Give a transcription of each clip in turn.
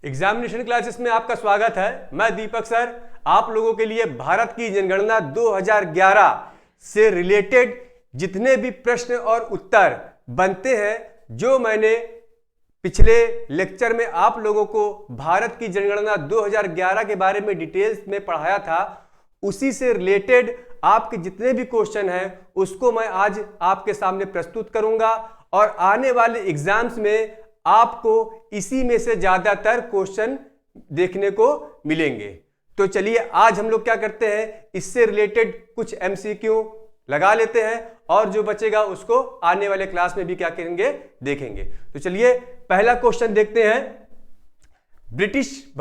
Examination classes में आपका स्वागत है। मैं दीपक सर आप लोगों के लिए भारत की जनगणना 2011 से रिलेटेड जितने भी प्रश्न और उत्तर बनते हैं, जो मैंने पिछले लेक्चर में आप लोगों को भारत की जनगणना 2011 के बारे में डिटेल्स में पढ़ाया था, उसी से रिलेटेड आपके जितने भी क्वेश्चन हैं उसको मैं आज आपके सामने प्रस्तुत करूंगा और आने वाले एग्जाम्स में आपको इसी में से ज्यादातर क्वेश्चन देखने को मिलेंगे। तो चलिए आज हम लोग क्या करते हैं, इससे रिलेटेड कुछ एमसीक्यू लगा लेते हैं और जो बचेगा उसको आने वाले क्लास में भी क्या करेंगे, देखेंगे। तो चलिए पहला क्वेश्चन देखते हैं। ब्रिटिश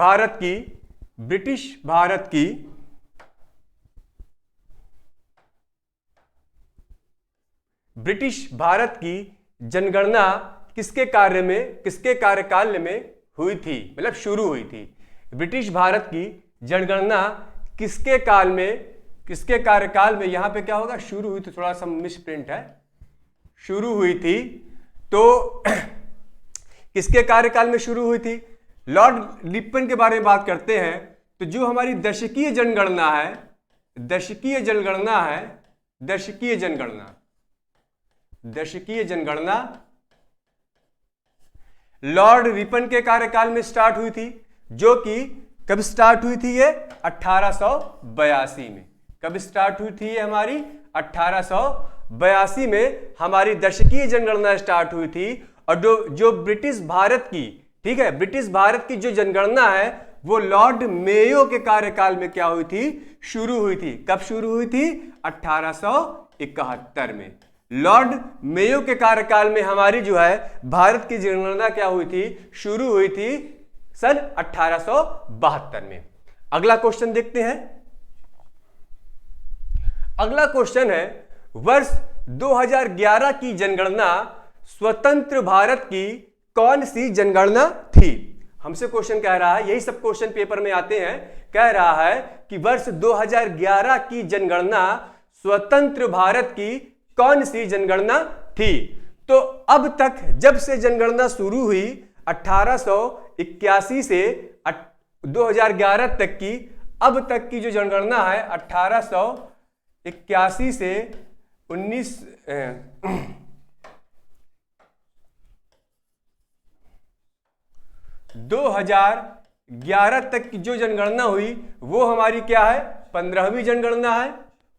भारत की जनगणना किसके कार्यकाल में हुई थी, मतलब शुरू हुई थी। ब्रिटिश भारत की जनगणना किसके कार्यकाल में, यहां पे क्या होगा, शुरू हुई थी, थोड़ा सा मिस प्रिंट है, शुरू हुई थी। तो किसके कार्यकाल में शुरू हुई थी? लॉर्ड रिपन के बारे में बात करते हैं तो जो हमारी दशकीय जनगणना लॉर्ड रिपन के कार्यकाल में स्टार्ट हुई थी, जो कि कब स्टार्ट हुई थी? ये 1882 में। कब स्टार्ट हुई थी ये हमारी? 1882 में हमारी दशकीय जनगणना स्टार्ट हुई थी। और जो ब्रिटिश भारत की, ठीक है, ब्रिटिश भारत की जो जनगणना है वो लॉर्ड मेयो के कार्यकाल में क्या हुई थी? शुरू हुई थी। कब शुरू हुई थी? 1871 में। लॉर्ड मेयो के कार्यकाल में हमारी जो है भारत की जनगणना क्या हुई थी? शुरू हुई थी सन 1872 में। अगला क्वेश्चन देखते हैं। अगला क्वेश्चन है, वर्ष 2011 की जनगणना स्वतंत्र भारत की कौन सी जनगणना थी? हमसे क्वेश्चन कह रहा है, यही सब क्वेश्चन पेपर में आते हैं, कह रहा है कि वर्ष 2011 की जनगणना स्वतंत्र भारत की कौन सी जनगणना थी? तो अब तक जब से जनगणना शुरू हुई 1881 से 2011 तक की, अब तक की जो जनगणना है 1881 से 2011 तक की जो जनगणना हुई वो हमारी क्या है? 15वीं जनगणना है।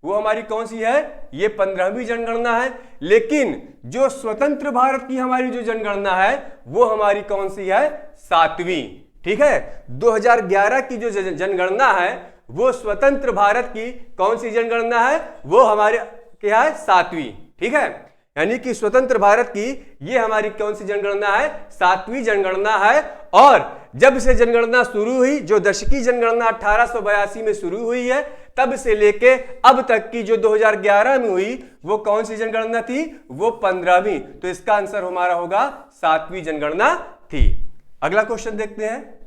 वो हमारी कौन सी है? ये 15वीं जनगणना है। लेकिन जो स्वतंत्र भारत की हमारी जो जनगणना है वो हमारी कौन सी है? 7वीं। ठीक है, 2011 की जो जनगणना है वो स्वतंत्र भारत की कौन सी जनगणना है? वो हमारे क्या है? 7वीं। ठीक है, यानी कि स्वतंत्र भारत की ये हमारी कौन सी जनगणना है? 7वीं जनगणना है। और जब से जनगणना शुरू हुई, जो दशकीय जनगणना 1882 में शुरू हुई है, तब से लेके अब तक की जो 2011 में हुई वो कौन सी जनगणना थी? वो 15वीं। तो इसका आंसर हमारा होगा 7वीं जनगणना थी। अगला क्वेश्चन देखते हैं।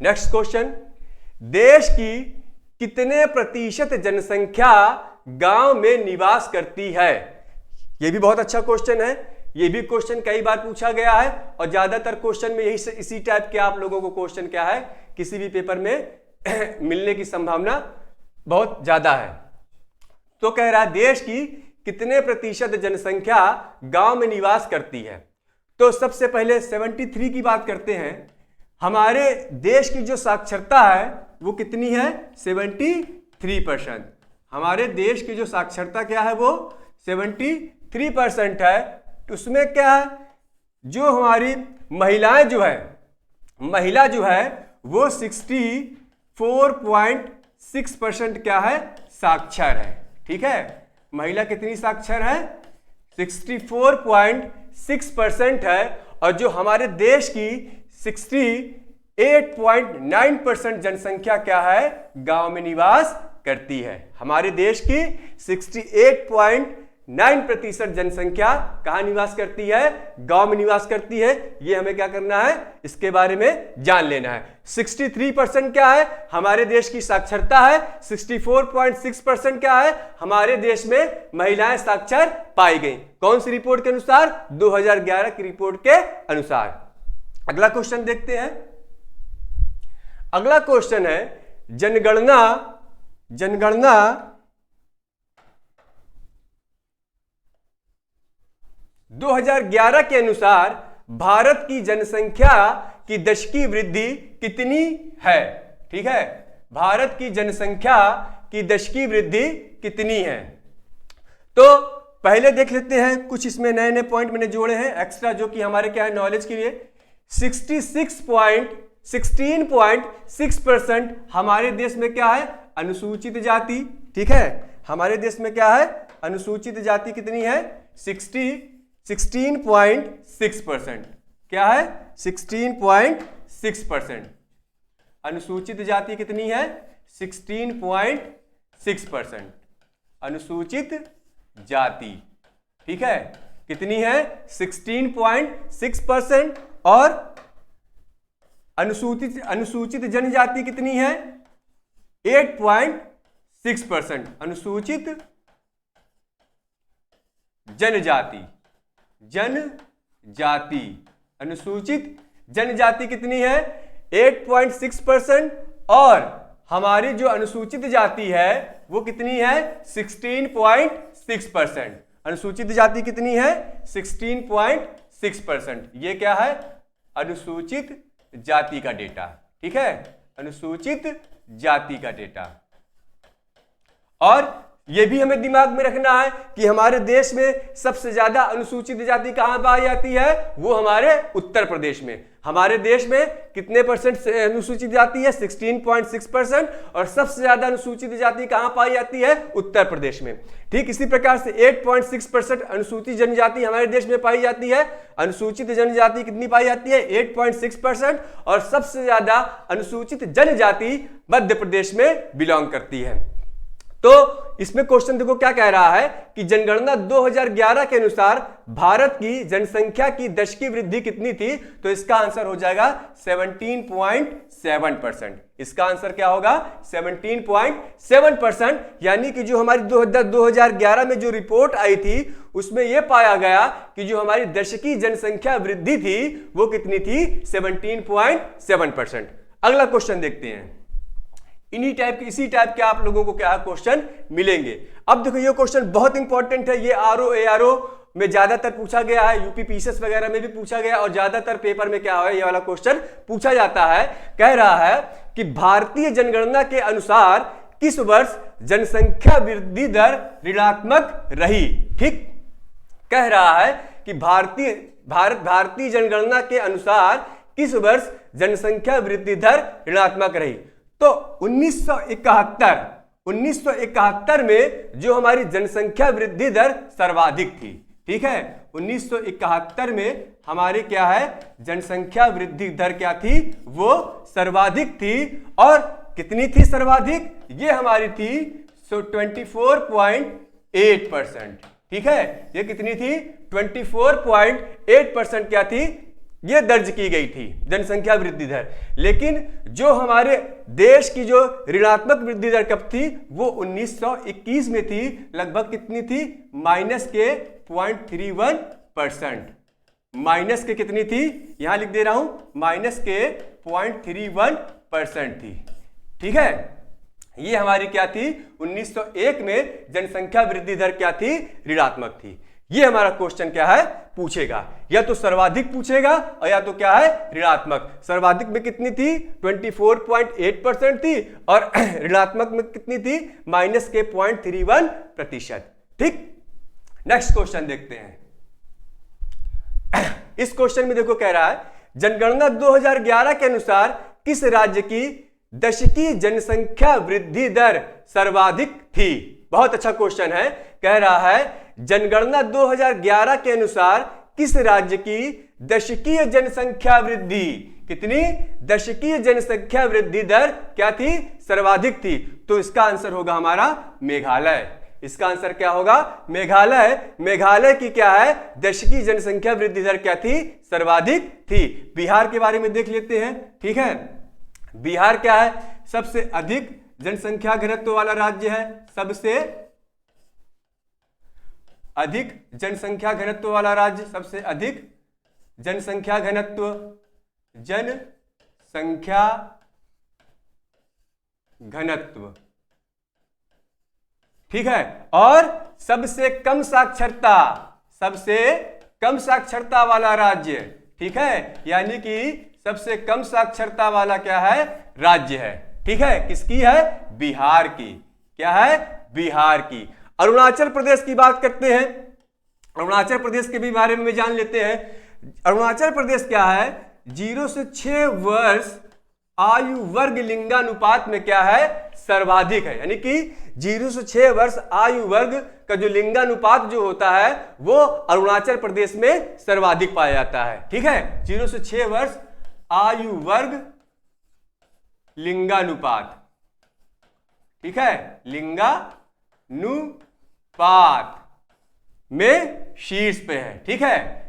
नेक्स्ट क्वेश्चन, देश की कितने प्रतिशत जनसंख्या गांव में निवास करती है? यह भी बहुत अच्छा क्वेश्चन है। यह भी क्वेश्चन कई बार पूछा गया है और ज्यादातर क्वेश्चन में यही इसी टाइप के आप लोगों को क्वेश्चन क्या है, किसी भी पेपर में मिलने की संभावना बहुत ज्यादा है। तो कह रहा है देश की कितने प्रतिशत जनसंख्या गांव में निवास करती है? तो सबसे पहले 73 की बात करते हैं। हमारे देश की जो साक्षरता है वो कितनी है? 73%। हमारे देश की जो साक्षरता क्या है? वो 73% है। उसमें क्या है, जो हमारी महिला जो है वो 64.6% क्या है? साक्षर है। ठीक है, महिला कितनी साक्षर है? 64.6% है। और जो हमारे देश की 68.9% जनसंख्या क्या है? गांव में निवास करती है। हमारे देश की 68.9% जनसंख्या कहां निवास करती है? गांव में निवास करती है। यह हमें क्या करना है, इसके बारे में जान लेना है। 63% क्या है? हमारे देश की साक्षरता है। 64.6% क्या है? हमारे देश में महिलाएं साक्षर पाई गई। कौन सी रिपोर्ट के अनुसार? 2011 की रिपोर्ट के अनुसार। अगला क्वेश्चन देखते हैं। अगला क्वेश्चन है जनगणना 2011 के अनुसार भारत की जनसंख्या की दशकीय वृद्धि कितनी है? ठीक है, भारत की जनसंख्या की दशकीय वृद्धि कितनी है? तो पहले देख लेते हैं, कुछ इसमें नए नए पॉइंट मैंने जोड़े हैं एक्स्ट्रा, जो कि हमारे क्या है नॉलेज के लिए। 16.6% हमारे देश में क्या है? अनुसूचित जाति। ठीक है, हमारे देश में क्या है? अनुसूचित जाति कितनी है? 16.6%। क्या है? 16.6%। अनुसूचित जाति कितनी है? 16.6%। अनुसूचित जाति, ठीक है, कितनी है? 16.6%। और अनुसूचित जनजाति कितनी है? 8.6%। अनुसूचित जनजाति अनुसूचित जनजाति कितनी है? 8.6%। और हमारी जो अनुसूचित जाति है वो कितनी है? 16.6%। अनुसूचित जाति कितनी है? 16.6%। ये क्या है? अनुसूचित जाति का डेटा। ठीक है, अनुसूचित जाति का डेटा। और यह भी हमें दिमाग में रखना है कि हमारे देश में सबसे ज्यादा अनुसूचित जाति कहां पाई जाती है? वो हमारे उत्तर प्रदेश में। हमारे देश में कितने परसेंट अनुसूचित जाति है? 16.6%। और सबसे ज्यादा अनुसूचित जाति कहां पाई जाती है? उत्तर प्रदेश में। ठीक इसी प्रकार से 8.6% अनुसूचित जनजाति हमारे देश में पाई जाती है। अनुसूचित जनजाति कितनी पाई जाती है? 8.6%। और सबसे ज्यादा अनुसूचित जनजाति मध्य प्रदेश में बिलोंग करती है। तो इसमें क्वेश्चन देखो क्या कह रहा है कि जनगणना 2011 के अनुसार भारत की जनसंख्या की दशकीय वृद्धि कितनी थी? तो इसका आंसर हो जाएगा 17.7%। इसका आंसर क्या होगा? 17.7%। यानी कि जो हमारी 2011 में जो रिपोर्ट आई थी उसमें यह पाया गया कि जो हमारी दशकीय जनसंख्या वृद्धि थी वो कितनी थी? 17.7%। अगला क्वेश्चन देखते हैं। इसी टाइप के आप लोगों को क्या क्वेश्चन मिलेंगे। अब देखो ये क्वेश्चन बहुत इंपॉर्टेंट है। ये आरओ एआरओ में ज्यादातर पूछा गया है, यूपी पीसीएस वगैरह में भी पूछा गया और ज्यादातर पेपर में क्या है ये वाला क्वेश्चन पूछा जाता है। कह रहा है कि भारतीय जनगणना के अनुसार किस वर्ष जनसंख्या वृद्धि दर ऋणात्मक रही? ठीक, कह रहा है कि भारतीय जनगणना के अनुसार किस वर्ष जनसंख्या वृद्धि दर ऋणात्मक रही? तो 1971 में जो हमारी जनसंख्या वृद्धि दर सर्वाधिक थी। ठीक है, 1971 में हमारी क्या है? जनसंख्या वृद्धि दर क्या थी? वो सर्वाधिक थी। और कितनी थी सर्वाधिक? ये हमारी थी 24.8%। ठीक है, ये कितनी थी? 24.8% क्या थी? ये दर्ज की गई थी जनसंख्या वृद्धि दर। लेकिन जो हमारे देश की जो ऋणात्मक वृद्धि दर कब थी? वो 1921 में थी। लगभग कितनी थी? -0.31%। माइनस के कितनी थी? यहां लिख दे रहा हूं, -0.31% थी। ठीक है, ये हमारी क्या थी? 1901 में जनसंख्या वृद्धि दर क्या थी? ऋणात्मक थी। ये हमारा क्वेश्चन क्या है? पूछेगा या तो सर्वाधिक पूछेगा और या तो क्या है? ऋणात्मक। सर्वाधिक में कितनी थी? 24.8% थी और ऋणात्मक में कितनी थी? -0.31%। ठीक, नेक्स्ट क्वेश्चन देखते हैं। इस क्वेश्चन में देखो कह रहा है जनगणना 2011 के अनुसार किस राज्य की दशकीय जनसंख्या वृद्धि दर सर्वाधिक थी? बहुत अच्छा क्वेश्चन है। कह रहा है जनगणना 2011 के अनुसार किस राज्य की दशकीय जनसंख्या वृद्धि, कितनी? दशकीय जनसंख्या वृद्धि दर क्या थी? सर्वाधिक थी। तो इसका आंसर होगा हमारा मेघालय। इसका आंसर क्या होगा? मेघालय। मेघालय की क्या है? दशकीय जनसंख्या वृद्धि दर क्या थी? सर्वाधिक थी। बिहार के बारे में देख लेते हैं। ठीक है, बिहार क्या है? सबसे अधिक जनसंख्या घनत्व वाला राज्य है। सबसे अधिक जनसंख्या घनत्व वाला राज्य, सबसे अधिक जनसंख्या घनत्व घनत्व, ठीक है। और सबसे कम साक्षरता, सबसे कम साक्षरता वाला राज्य, ठीक है, यानी कि सबसे कम साक्षरता वाला क्या है, राज्य है, ठीक है। किसकी है, बिहार की, क्या है, बिहार की। अरुणाचल प्रदेश की बात करते हैं, अरुणाचल प्रदेश के भी बारे में जान लेते हैं। अरुणाचल प्रदेश क्या है, 0 से 6 वर्ष आयु वर्ग लिंगानुपात में क्या है, सर्वाधिक है, यानी कि 0 से 6 वर्ष आयु वर्ग का जो लिंगानुपात जो होता है वो अरुणाचल प्रदेश में सर्वाधिक पाया जाता है, ठीक है। 0 से 6 वर्ष आयु वर्ग लिंगानुपात, ठीक है, लिंगानुपात में शीर्ष पे है, ठीक है,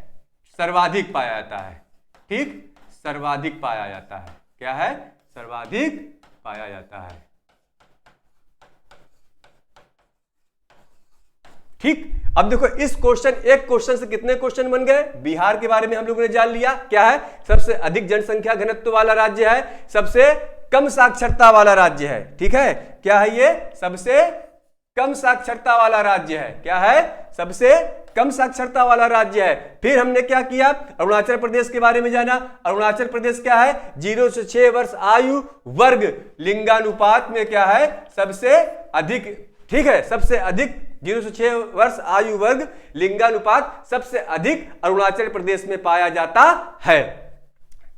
सर्वाधिक पाया जाता है, ठीक, सर्वाधिक पाया जाता है, क्या है, सर्वाधिक पाया जाता है, ठीक। अब देखो इस क्वेश्चन, एक क्वेश्चन से कितने क्वेश्चन बन गए, बिहार के बारे में हम लोगों ने जान लिया, क्या है, सबसे अधिक जनसंख्या घनत्व वाला राज्य है, सबसे कम साक्षरता वाला राज्य है, ठीक है, क्या है ये, सबसे कम साक्षरता वाला राज्य है, क्या है, सबसे कम साक्षरता वाला राज्य है। फिर हमने क्या किया, अरुणाचल प्रदेश के बारे में जाना। अरुणाचल प्रदेश क्या है, 0 से 6 वर्ष आयु वर्ग लिंगानुपात में क्या है, सबसे अधिक, ठीक है, सबसे अधिक 0 से 6 वर्ष आयु वर्ग लिंगानुपात सबसे अधिक अरुणाचल प्रदेश में पाया जाता है,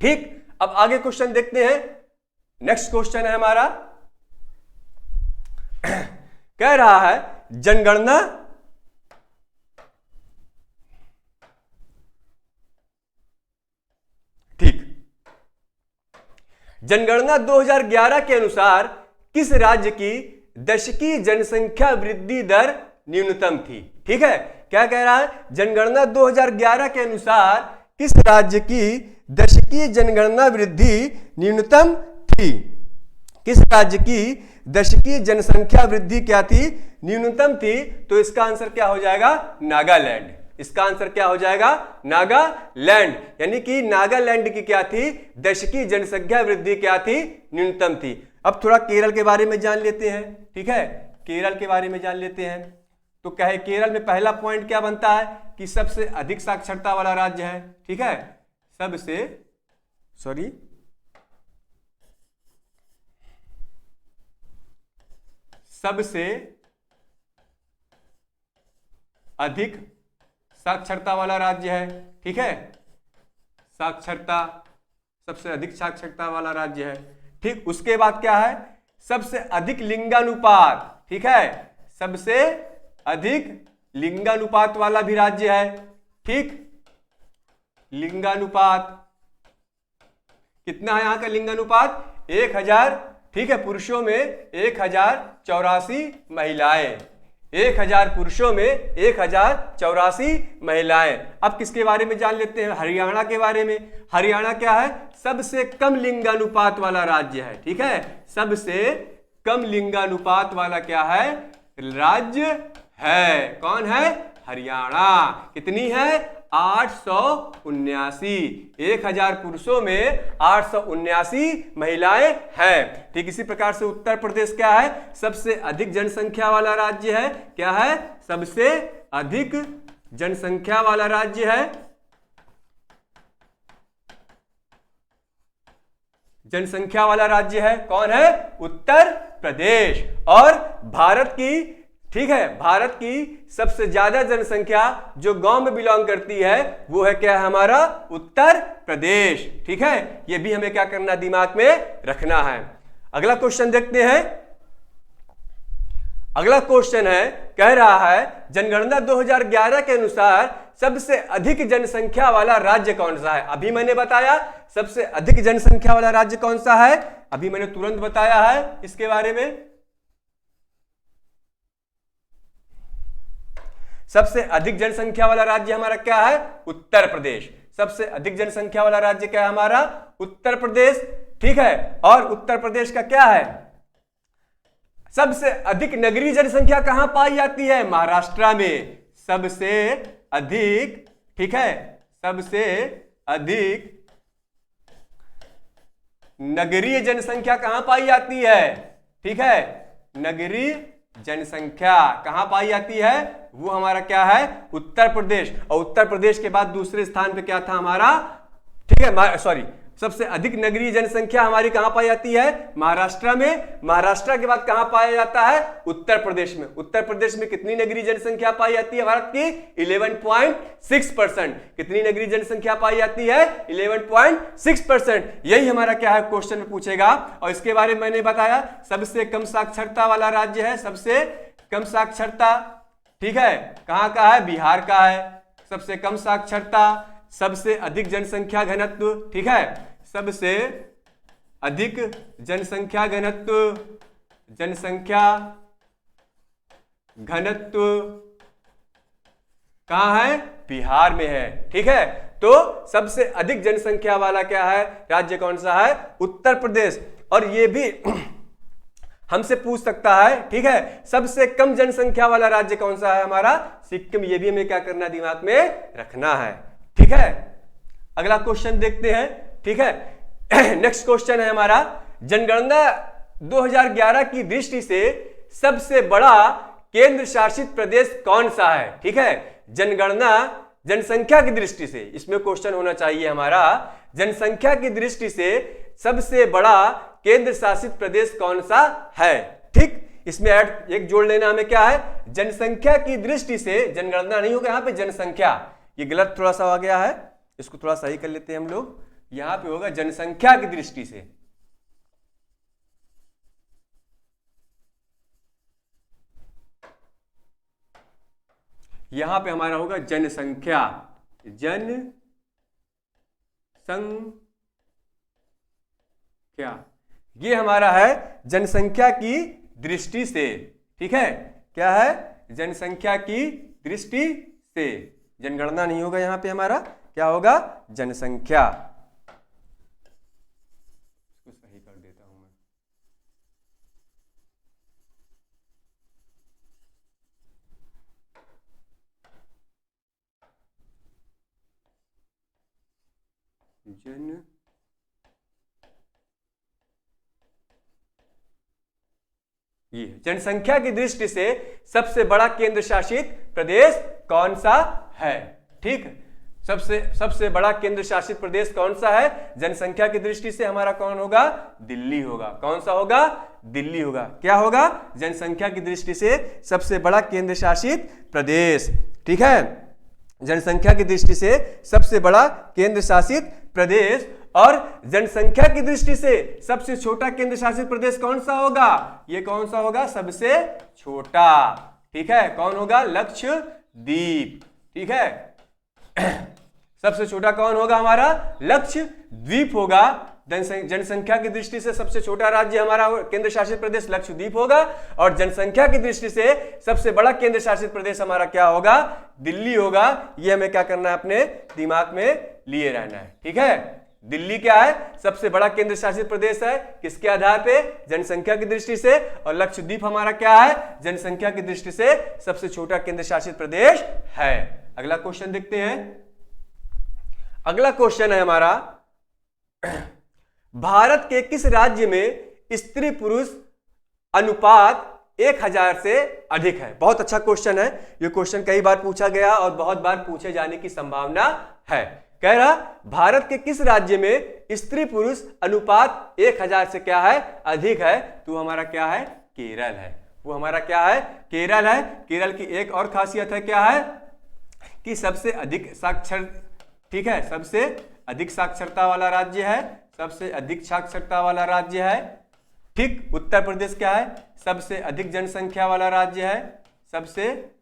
ठीक। अब आगे क्वेश्चन देखते हैं। नेक्स्ट क्वेश्चन है हमारा, कह रहा है जनगणना ठीक, जनगणना 2011 के अनुसार किस राज्य की दशकीय जनसंख्या वृद्धि दर न्यूनतम थी, ठीक है। क्या कह रहा है, जनगणना 2011 के अनुसार किस राज्य की दशकीय जनगणना वृद्धि न्यूनतम थी, किस राज्य की दशकीय जनसंख्या वृद्धि क्या थी, न्यूनतम थी, तो इसका आंसर क्या हो जाएगा, नागालैंड। इसका आंसर क्या हो जाएगा, नागालैंड, यानी कि नागालैंड की क्या थी, दशकीय जनसंख्या वृद्धि क्या थी, न्यूनतम थी। अब थोड़ा केरल के बारे में जान लेते हैं, ठीक है, केरल के बारे में जान लेते हैं। तो क्या है, केरल में पहला पॉइंट क्या बनता है कि सबसे अधिक साक्षरता वाला राज्य है, ठीक है, सबसे अधिक साक्षरता वाला राज्य है, ठीक है, साक्षरता, सबसे अधिक साक्षरता वाला राज्य है, ठीक। उसके बाद क्या है, सबसे अधिक लिंगानुपात, ठीक है, सबसे अधिक लिंगानुपात वाला भी राज्य है, ठीक। लिंगानुपात कितना है यहाँ का लिंगानुपात, 1000, ठीक है, पुरुषों में 1084 महिलाएं, 1000 पुरुषों में 1084 महिलाएं। अब किसके बारे में जान लेते हैं, हरियाणा के बारे में। हरियाणा क्या है, सबसे कम लिंगानुपात वाला राज्य है, ठीक है, सबसे कम लिंगानुपात वाला क्या है, राज्य है, कौन है, हरियाणा। कितनी है, 879, 1000 पुरुषों में 879 महिलाएं हैं, ठीक। इसी प्रकार से उत्तर प्रदेश क्या है, सबसे अधिक जनसंख्या वाला राज्य है, क्या है, सबसे अधिक जनसंख्या वाला राज्य है, जनसंख्या वाला राज्य है, कौन है, उत्तर प्रदेश। और भारत की, ठीक है, भारत की सबसे ज्यादा जनसंख्या जो गांव में बिलोंग करती है वो है क्या है, हमारा उत्तर प्रदेश, ठीक है। ये भी हमें क्या करना, दिमाग में रखना है। अगला क्वेश्चन देखते हैं। अगला क्वेश्चन है, कह रहा है जनगणना 2011 के अनुसार सबसे अधिक जनसंख्या वाला राज्य कौन सा है। अभी मैंने बताया सबसे अधिक जनसंख्या वाला राज्य कौन सा है, अभी मैंने तुरंत बताया है इसके बारे में। सबसे अधिक जनसंख्या वाला राज्य हमारा क्या है, उत्तर प्रदेश। सबसे अधिक जनसंख्या वाला राज्य क्या है हमारा, उत्तर प्रदेश, ठीक है। और उत्तर प्रदेश का क्या है, सबसे अधिक नगरीय जनसंख्या कहां पाई जाती है, महाराष्ट्र में। सबसे अधिक, ठीक है, सबसे अधिक नगरीय जनसंख्या कहां पाई जाती है, ठीक है, नगरीय जनसंख्या कहां पाई जाती है? वो हमारा क्या है? उत्तर प्रदेश। और उत्तर प्रदेश के बाद दूसरे स्थान पे क्या था हमारा? ठीक है, सॉरी, सबसे अधिक नगरीय जनसंख्या हमारी कहां पाई जाती है? महाराष्ट्र में। महाराष्ट्र के बाद कहां पाया जाता है? उत्तर प्रदेश में। उत्तर प्रदेश में कितनी नगरीय जनसंख्या पाई जाती है भारत की? 11.6%। कितनी नगरीय जनसंख्या पाई जाती है? 11.6%। यही हमारा क्या है, क्वेश्चन में पूछेगा। और इसके बारे में मैंने बताया, सबसे कम साक्षरता वाला राज्य है, सबसे कम साक्षरता, ठीक है, कहां का है? बिहार का है। सबसे कम साक्षरता, सबसे अधिक जनसंख्या घनत्व, ठीक है, सबसे अधिक जनसंख्या घनत्व, जनसंख्या घनत्व कहां है? बिहार में है। ठीक है, तो सबसे अधिक जनसंख्या वाला क्या है राज्य? कौन सा है? उत्तर प्रदेश। और ये भी हमसे पूछ सकता है, ठीक है, सबसे कम जनसंख्या वाला राज्य कौन सा है? हमारा सिक्किम। ये भी हमें क्या करना, दिमाग में रखना है। ठीक है, अगला क्वेश्चन देखते हैं। ठीक है, नेक्स्ट क्वेश्चन है हमारा, जनगणना 2011 की दृष्टि से सबसे बड़ा केंद्र शासित प्रदेश कौन सा है? ठीक है, जनगणना जनसंख्या की दृष्टि से, इसमें क्वेश्चन होना चाहिए हमारा, जनसंख्या की दृष्टि से सबसे बड़ा केंद्र शासित प्रदेश कौन सा है? ठीक, इसमें ऐड एक जोड़ लेना हमें, क्या है? जनसंख्या की दृष्टि से, जनगणना नहीं होगा यहां पे, जनसंख्या, ये गलत थोड़ा सा आ गया है, इसको थोड़ा सही कर लेते हैं हम लोग। यहां पे होगा जनसंख्या की दृष्टि से। यहां पे हमारा होगा जनसंख्या, जनसंख्या, ये हमारा है जनसंख्या की दृष्टि से। ठीक है, क्या है? जनसंख्या की दृष्टि से। जनगणना नहीं होगा यहां पे हमारा, क्या होगा? जनसंख्या। इसको सही कर देता हूं मैं। ये जनसंख्या की दृष्टि से सबसे बड़ा केंद्र शासित प्रदेश कौन सा है? ठीक, सबसे बड़ा केंद्र शासित प्रदेश कौन सा है? जनसंख्या की दृष्टि से हमारा कौन होगा? दिल्ली होगा। कौन सा होगा? दिल्ली होगा। क्या होगा? जनसंख्या की दृष्टि से सबसे बड़ा केंद्र शासित प्रदेश। ठीक है, जनसंख्या की दृष्टि से सबसे बड़ा केंद्र शासित प्रदेश। और जनसंख्या की दृष्टि से सबसे छोटा केंद्र शासित प्रदेश कौन सा होगा? ये कौन सा होगा? सबसे छोटा। ठीक है, कौन होगा? लक्षद्वीप। ठीक है, सबसे छोटा कौन होगा हमारा? लक्षद्वीप होगा। जनसंख्या की दृष्टि से सबसे छोटा राज्य हमारा केंद्र शासित प्रदेश लक्षद्वीप होगा। और जनसंख्या की दृष्टि से सबसे बड़ा केंद्र शासित प्रदेश हमारा क्या होगा? दिल्ली होगा। ये हमें क्या करना है? अपने दिमाग में लिए रहना है। ठीक है, दिल्ली क्या है? सबसे बड़ा केंद्र शासित प्रदेश है। किसके आधार पे? जनसंख्या की दृष्टि से। और लक्षद्वीप हमारा क्या है? जनसंख्या की दृष्टि से सबसे छोटा केंद्र शासित प्रदेश है। अगला क्वेश्चन देखते हैं। अगला क्वेश्चन है हमारा, भारत के किस राज्य में स्त्री पुरुष अनुपात 1000 से अधिक है? बहुत अच्छा क्वेश्चन है। यह क्वेश्चन कई बार पूछा गया और बहुत बार पूछे जाने की संभावना है। कह रहा, भारत के किस राज्य में स्त्री पुरुष अनुपात 1000 से क्या है? अधिक है? तो हमारा क्या है? केरल है। वो हमारा क्या है? केरल है। केरल की एक और खासियत है, क्या है? कि सबसे अधिक साक्षर, ठीक है, सबसे अधिक साक्षरता वाला राज्य है। सबसे अधिक साक्षरता वाला राज्य है। ठीक, उत्तर प्रदेश क्या है? सबसे अधिक जनसंख्या वाला राज्य है। सबसे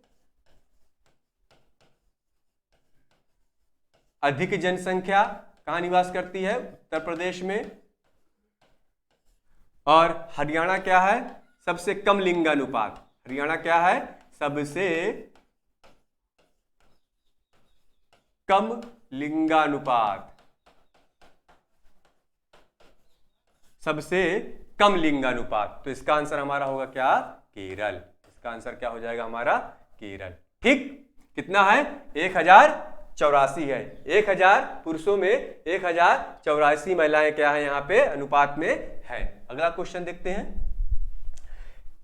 अधिक जनसंख्या कहां निवास करती है? उत्तर प्रदेश में। और हरियाणा क्या है? सबसे कम लिंगानुपात। हरियाणा क्या है? सबसे कम लिंगानुपात। सबसे कम लिंगानुपात। तो इसका आंसर हमारा होगा क्या? केरल। इसका आंसर क्या हो जाएगा हमारा? केरल। ठीक, कितना है? 1084 है। 1000 पुरुषों में 1084 महिलाएं क्या है यहाँ पे अनुपात में है। अगला क्वेश्चन देखते हैं।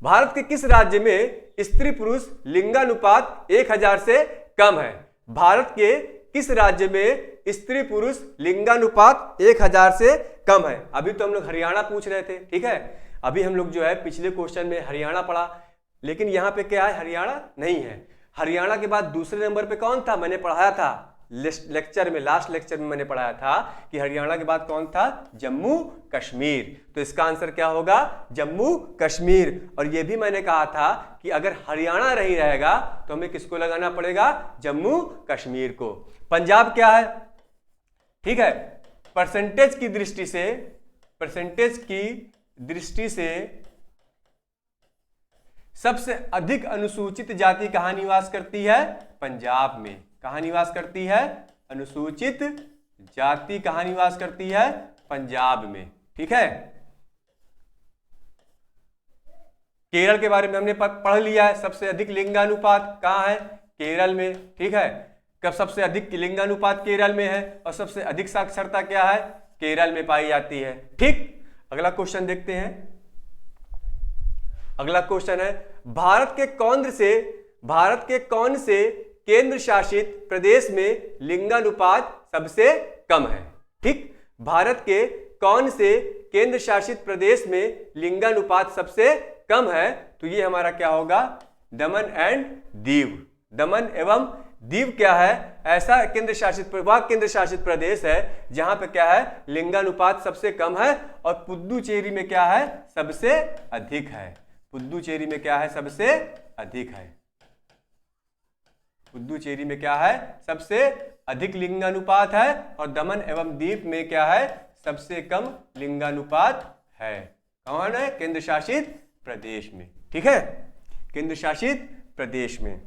भारत के किस राज्य में स्त्री पुरुष लिंगानुपात 1000 से कम है? भारत के किस राज्य में स्त्री पुरुष लिंगानुपात 1000 से कम है? अभी तो हम लोग हरियाणा पूछ रहे थे, ठीक है। अभी हम लोग जो है पिछले क्वेश्चन में हरियाणा पढ़ा, लेकिन यहाँ पे क्या है, हरियाणा नहीं है। हरियाणा के बाद दूसरे नंबर पे कौन था? मैंने पढ़ाया था लेक्चर में, लास्ट लेक्चर में मैंने पढ़ाया था कि हरियाणा के बाद कौन था? जम्मू कश्मीर। तो इसका आंसर क्या होगा? जम्मू कश्मीर। और यह भी मैंने कहा था कि अगर हरियाणा नहीं रहेगा तो हमें किसको लगाना पड़ेगा? जम्मू कश्मीर को। पंजाब क्या है? ठीक है, परसेंटेज की दृष्टि से सबसे अधिक अनुसूचित जाति कहां निवास करती है? पंजाब में। कहां निवास करती है? अनुसूचित जाति कहां निवास करती है? पंजाब में, ठीक है। केरल के बारे में हमने पढ़ लिया है, सबसे अधिक लिंगानुपात कहां है? केरल में, ठीक है। कब सबसे अधिक लिंगानुपात केरल में है और सबसे अधिक साक्षरता क्या है? केरल में पाई जाती है, ठीक। अगला क्वेश्चन देखते हैं। अगला क्वेश्चन है, भारत के कौन से केंद्र शासित प्रदेश में लिंगानुपात सबसे कम है? ठीक, भारत के कौन से केंद्र शासित प्रदेश में लिंगानुपात सबसे कम है? तो ये हमारा क्या होगा? दमन एंड दीव। दमन एवं दीव क्या है? ऐसा केंद्र शासित प्रदेश है जहां पे क्या है? लिंगानुपात सबसे कम है। और पुद्दुचेरी में क्या है? सबसे अधिक है। पुद्दुचेरी में क्या है? सबसे अधिक है। पुद्दुचेरी में क्या है? सबसे अधिक लिंगानुपात है। और दमन एवं दीव में क्या है? सबसे कम लिंगानुपात है। कौन है? केंद्र शासित प्रदेश में, ठीक है, केंद्र शासित प्रदेश में।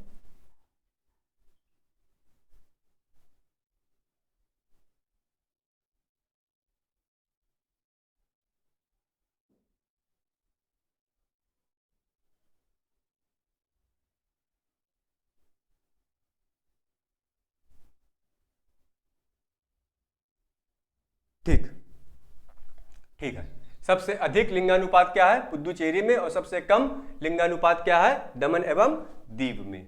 ठीक, ठीक है। सबसे अधिक लिंगानुपात क्या है? पुद्दुचेरी में। और सबसे कम लिंगानुपात क्या है? दमन एवं दीव में।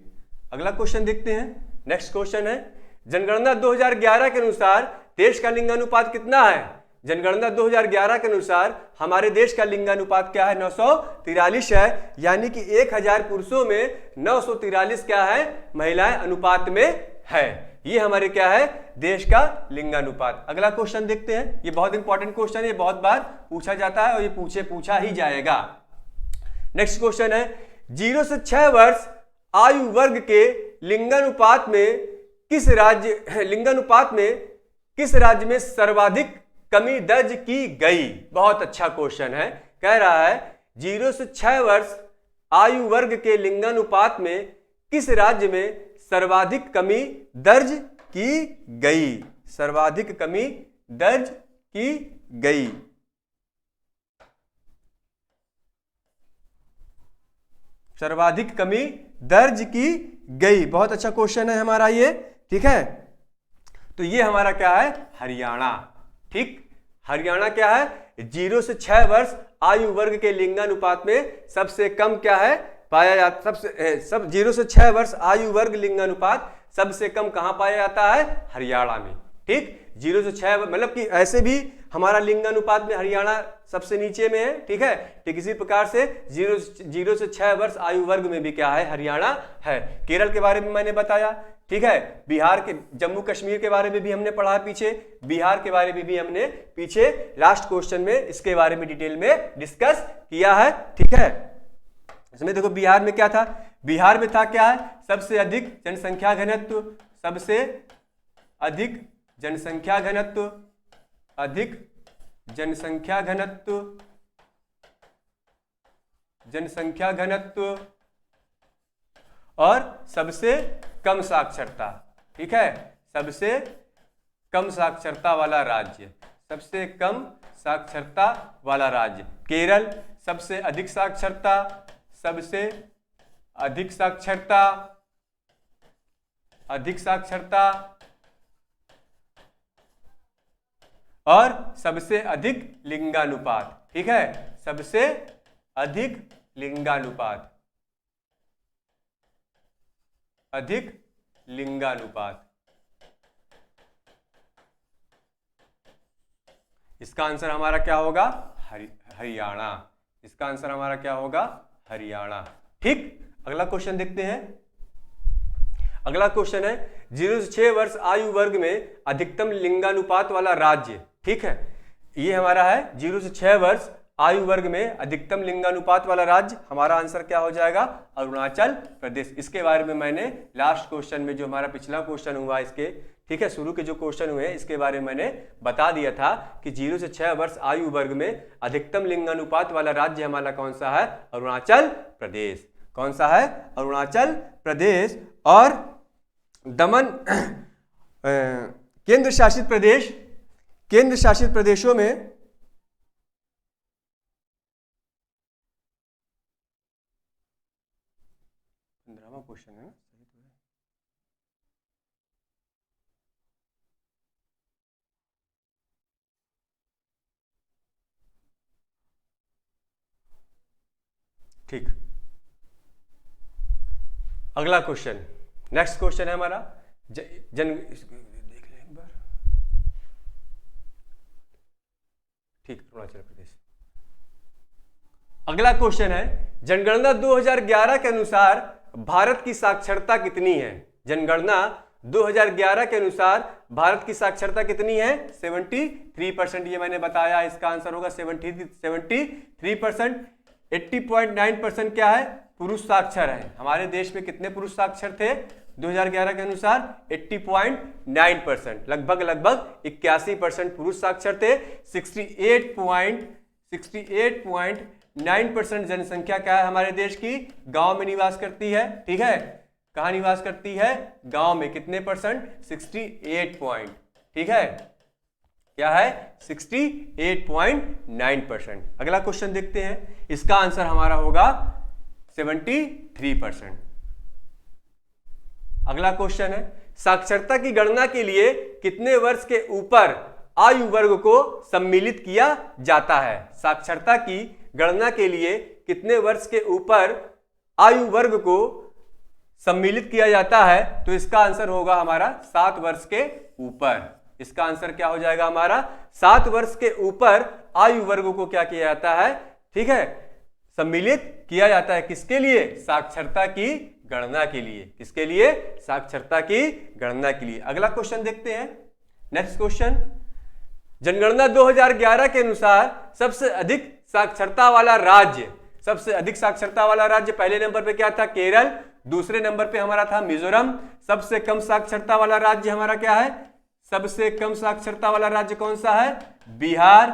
अगला क्वेश्चन देखते हैं। नेक्स्ट क्वेश्चन है, जनगणना 2011 के अनुसार देश का लिंगानुपात कितना है? जनगणना 2011 के अनुसार हमारे देश का लिंगानुपात क्या है? 943 है। यानी कि 1000 पुरुषों में 943 क्या है? महिलाएं अनुपात में है। ये हमारे क्या है? देश का लिंगानुपात। अगला क्वेश्चन देखते हैं। ये बहुत इंपॉर्टेंट क्वेश्चन है, ये बहुत बार पूछा जाता है और ये पूछा ही जाएगा। नेक्स्ट क्वेश्चन है, 0 से 6 वर्ष आयु वर्ग के लिंगानुपात में किस राज्य में सर्वाधिक कमी दर्ज की गई? बहुत अच्छा क्वेश्चन है। कह रहा है 0 से 6 वर्ष आयु वर्ग के लिंगानुपात में किस राज्य में सर्वाधिक कमी दर्ज की गई? सर्वाधिक कमी दर्ज की गई। सर्वाधिक कमी दर्ज की गई। बहुत अच्छा क्वेश्चन है हमारा ये, ठीक है। तो ये हमारा क्या है? हरियाणा, ठीक। हरियाणा क्या है? 0 से 6 वर्ष आयु वर्ग के लिंगानुपात में सबसे कम क्या है? पाया जाता। 0 से 6 वर्ष आयु वर्ग लिंगानुपात सबसे कम कहां पाया जाता है? हरियाणा में, ठीक। 0 से 6 मतलब कि ऐसे भी हमारा लिंगानुपात में हरियाणा सबसे नीचे में है, ठीक है। ठीक इसी प्रकार से 0 से 6 वर्ष आयु वर्ग में भी क्या है? हरियाणा है। केरल के बारे में मैंने बताया, ठीक है। बिहार के, जम्मू कश्मीर के बारे में भी हमने पढ़ा पीछे। बिहार के बारे में भी हमने पीछे लास्ट क्वेश्चन में इसके बारे में डिटेल में डिस्कस किया है, ठीक है। इसमें देखो बिहार में क्या था? बिहार में था क्या है? सबसे अधिक जनसंख्या घनत्व, सबसे अधिक जनसंख्या घनत्व, अधिक जनसंख्या घनत्व, जनसंख्या घनत्व और सबसे कम साक्षरता, ठीक है। सबसे कम साक्षरता वाला राज्य, सबसे कम साक्षरता वाला राज्य केरल। सबसे अधिक साक्षरता, सबसे अधिक साक्षरता, अधिक साक्षरता और सबसे अधिक लिंगानुपात, ठीक है। सबसे अधिक लिंगानुपात, अधिक लिंगानुपात। इसका आंसर हमारा क्या होगा? हरियाणा। इसका आंसर हमारा क्या होगा? हरियाणा। ठीक, अगला क्वेश्चन देखते हैं। अगला क्वेश्चन है 0 से 6 वर्ष आयु वर्ग में अधिकतम लिंगानुपात वाला राज्य। ठीक है, ये हमारा है 0 से 6 वर्ष आयु वर्ग में अधिकतम लिंगानुपात वाला राज्य। हमारा आंसर क्या हो जाएगा? अरुणाचल प्रदेश। इसके बारे में मैंने लास्ट क्वेश्चन में, जो हमारा पिछला क्वेश्चन हुआ इसके, ठीक है, शुरू के जो क्वेश्चन हुए इसके बारे में मैंने बता दिया था कि 0 से 6 वर्ष आयु वर्ग में अधिकतम लिंगानुपात वाला राज्य हमारा कौन सा है? अरुणाचल प्रदेश। कौन सा है? अरुणाचल प्रदेश। और दमन केंद्र शासित प्रदेश, केंद्र शासित प्रदेशों में क्वेश्चन है ना, ठीक। अगला क्वेश्चन, नेक्स्ट क्वेश्चन है हमारा देख लें एक बार। ठीक, अरुणाचल प्रदेश। अगला क्वेश्चन है जनगणना 2011 के अनुसार भारत की साक्षरता कितनी है? जनगणना 2011 के अनुसार भारत की साक्षरता कितनी है? 73%। ये मैंने बताया, इसका आंसर होगा 73%। 80.9% क्या है? पुरुष साक्षर है। हमारे देश में कितने पुरुष साक्षर थे 2011 के अनुसार? 80.9%। लगभग 81% पुरुष साक्षर थे। 68.9% जनसंख्या क्या है हमारे देश की? गांव में निवास करती है। ठीक है, कहां निवास करती है? गांव में। कितने परसेंट? 68 ठीक है, क्या है? 68.9%। अगला क्वेश्चन देखते हैं, इसका आंसर हमारा होगा 73%। अगला क्वेश्चन है साक्षरता की गणना के लिए कितने वर्ष के ऊपर आयु वर्ग को सम्मिलित किया जाता है? साक्षरता की गणना के लिए कितने वर्ष के ऊपर आयु वर्ग को सम्मिलित किया जाता है? तो इसका आंसर होगा हमारा 7 वर्ष के ऊपर। इसका आंसर क्या हो जाएगा हमारा? 7 वर्ष के ऊपर आयु वर्ग को क्या किया जाता है? ठीक है, सम्मिलित किया जाता है। किसके लिए? साक्षरता की गणना के लिए। किसके लिए? साक्षरता की गणना के लिए। अगला क्वेश्चन देखते हैं, नेक्स्ट क्वेश्चन। जनगणना 2011 के अनुसार सबसे अधिक साक्षरता वाला राज्य, सबसे अधिक साक्षरता वाला राज्य पहले नंबर पे क्या था? केरल। दूसरे नंबर पे हमारा था मिजोरम। सबसे कम साक्षरता वाला राज्य हमारा क्या है? सबसे कम साक्षरता वाला राज्य कौन सा है? बिहार।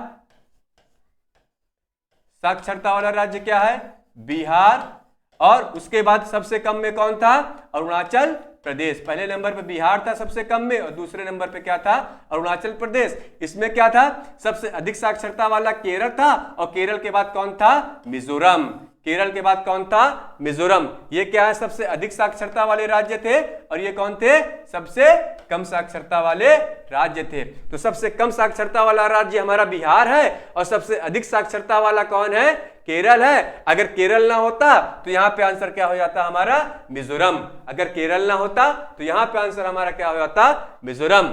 साक्षरता वाला राज्य क्या है? बिहार। और उसके बाद सबसे कम में कौन था? अरुणाचल प्रदेश। पहले नंबर पे बिहार था सबसे कम में, और दूसरे नंबर पे क्या था? अरुणाचल प्रदेश। इसमें क्या था? सबसे अधिक साक्षरता वाला केरल था, और केरल के बाद कौन था? मिजोरम। केरल के बाद कौन था? मिजोरम। ये क्या है? सबसे अधिक साक्षरता वाले राज्य थे, और ये कौन थे? सबसे कम साक्षरता वाले राज्य थे। तो सबसे कम साक्षरता वाला राज्य हमारा बिहार है, और सबसे अधिक साक्षरता वाला कौन है? केरल है। अगर केरल ना होता तो यहां पे आंसर क्या हो जाता हमारा? मिजोरम। अगर केरल ना होता तो यहां पे आंसर हमारा क्या हो जाता? मिजोरम।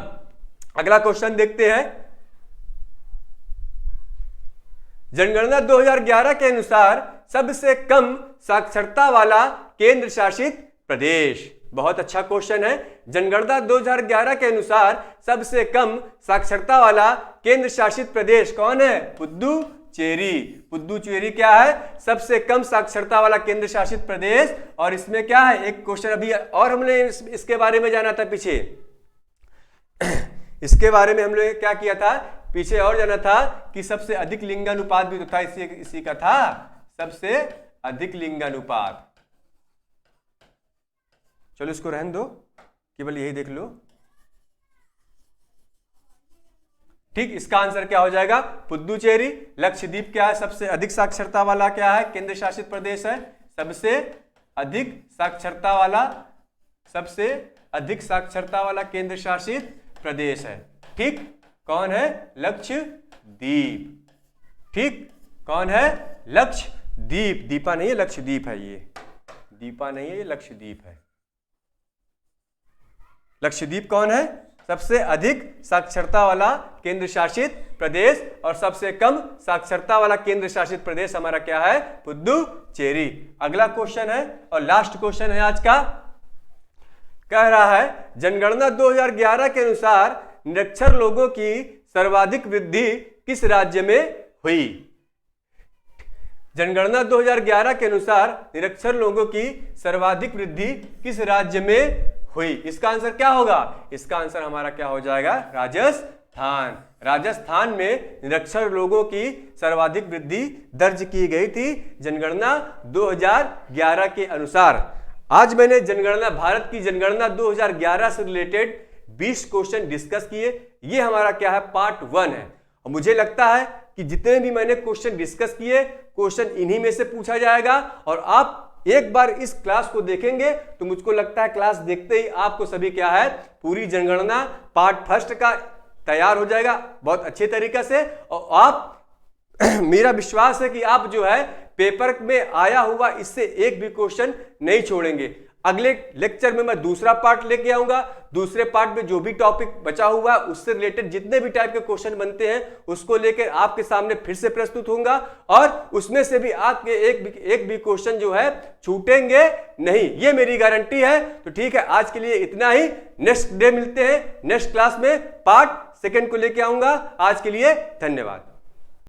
अगला क्वेश्चन देखते हैं, जनगणना 2011 के अनुसार सबसे कम साक्षरता वाला केंद्र शासित प्रदेश। बहुत अच्छा क्वेश्चन है। जनगणना 2011 के अनुसार सबसे कम साक्षरता वाला केंद्र शासित प्रदेश कौन है? पुदुचेरी। पुदुचेरी क्या है? सबसे कम साक्षरता वाला केंद्र शासित प्रदेश। और इसमें क्या है? एक क्वेश्चन अभी और हमने इसके बारे में जाना था पीछे। इसके बारे में हमने क्या किया था पीछे, और जाना था कि सबसे अधिक लिंगानुपात भी तो था, इसी का था सबसे अधिक लिंगानुपात। चलो इसको रहने दो, केवल यही देख लो। ठीक, इसका आंसर क्या हो जाएगा? पुदुचेरी। लक्षद्वीप क्या है? सबसे अधिक साक्षरता वाला क्या है? केंद्र शासित प्रदेश है। सबसे अधिक साक्षरता वाला, सबसे अधिक साक्षरता वाला केंद्र शासित प्रदेश है। ठीक, कौन है? लक्षद्वीप। ठीक, कौन है? लक्षद्वीप। दीप, दीपा नहीं है, लक्षद्वीप है ये, दीपा नहीं है, ये लक्षद्वीप है। लक्षद्वीप कौन है? सबसे अधिक साक्षरता वाला केंद्र शासित प्रदेश, और सबसे कम साक्षरता वाला केंद्र शासित प्रदेश हमारा क्या है? पुदुचेरी। अगला क्वेश्चन है और लास्ट क्वेश्चन है आज का, कह रहा है जनगणना 2011 के अनुसार निरक्षर लोगों की सर्वाधिक वृद्धि किस राज्य में हुई? जनगणना 2011 के अनुसार निरक्षर लोगों की सर्वाधिक वृद्धि किस राज्य में हुई? इसका आंसर क्या होगा? इसका आंसर हमारा क्या हो जाएगा? राजस्थान। राजस्थान में निरक्षर लोगों की सर्वाधिक वृद्धि दर्ज की गई थी जनगणना 2011 के अनुसार। आज मैंने जनगणना, भारत की जनगणना 2011 से रिलेटेड 20 क्वेश्चन डिस्कस किए। ये हमारा क्या है? पार्ट 1 है। और मुझे लगता है कि जितने भी मैंने क्वेश्चन डिस्कस किए, क्वेश्चन इन्हीं में से पूछा जाएगा। और आप एक बार इस क्लास को देखेंगे तो मुझको लगता है क्लास देखते ही आपको सभी क्या है? पूरी जनगणना पार्ट 1 का तैयार हो जाएगा बहुत अच्छे तरीके से। और आप मेरा विश्वास है कि आप जो है पेपर में आया हुआ इससे एक भी क्वेश्चन नहीं छोड़ेंगे। अगले लेक्चर में मैं दूसरा पार्ट लेके आऊंगा। दूसरे पार्ट में जो भी टॉपिक बचा हुआ है उससे रिलेटेड जितने भी टाइप के क्वेश्चन बनते हैं उसको लेकर आपके सामने फिर से प्रस्तुत होऊंगा, और उसमें से भी आपके एक भी क्वेश्चन जो है छूटेंगे नहीं, ये मेरी गारंटी है। तो ठीक है, आज के लिए इतना ही। नेक्स्ट डे मिलते हैं, नेक्स्ट क्लास में पार्ट 2 को लेके आऊंगा। आज के लिए धन्यवाद।